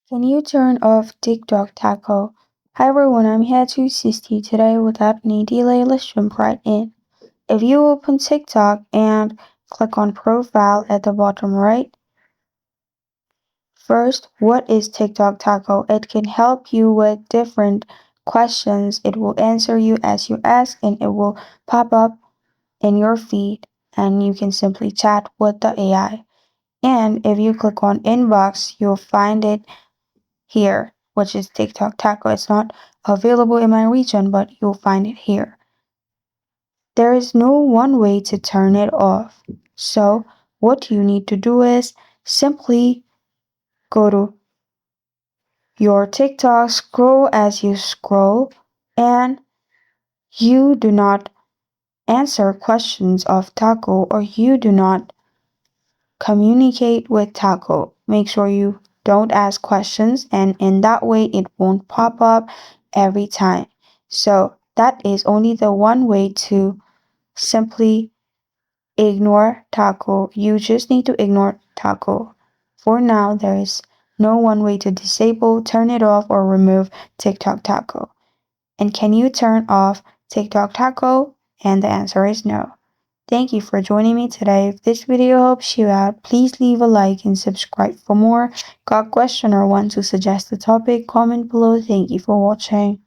Can you turn off TikTok Taco? Hi everyone, I'm here to assist you today without any delay. Let's jump right in. If you open TikTok and click on profile at the bottom right, first, what is TikTok Taco? It can help you with different questions. It will answer you as you ask and it will pop up in your feed and you can simply chat with the AI. And if you click on inbox, you'll find it here, which is TikTok Taco. It's not available in my region, but you'll find it here. There is no one way to turn it off. So what you need to do is simply go to your TikTok, scroll as you scroll, and you do not answer questions of Taco or you do not communicate with Tako. Make sure you don't ask questions, and in that way, it won't pop up every time. So, that is only the one way to simply ignore Tako. You just need to ignore Tako. For now, there is no one way to disable, turn it off, or remove TikTok Tako. And can you turn off TikTok Taco? And the answer is no. Thank you for joining me today. If this video helps you out, please leave a like and subscribe for more. Got a question or want to suggest a topic? Comment below. Thank you for watching.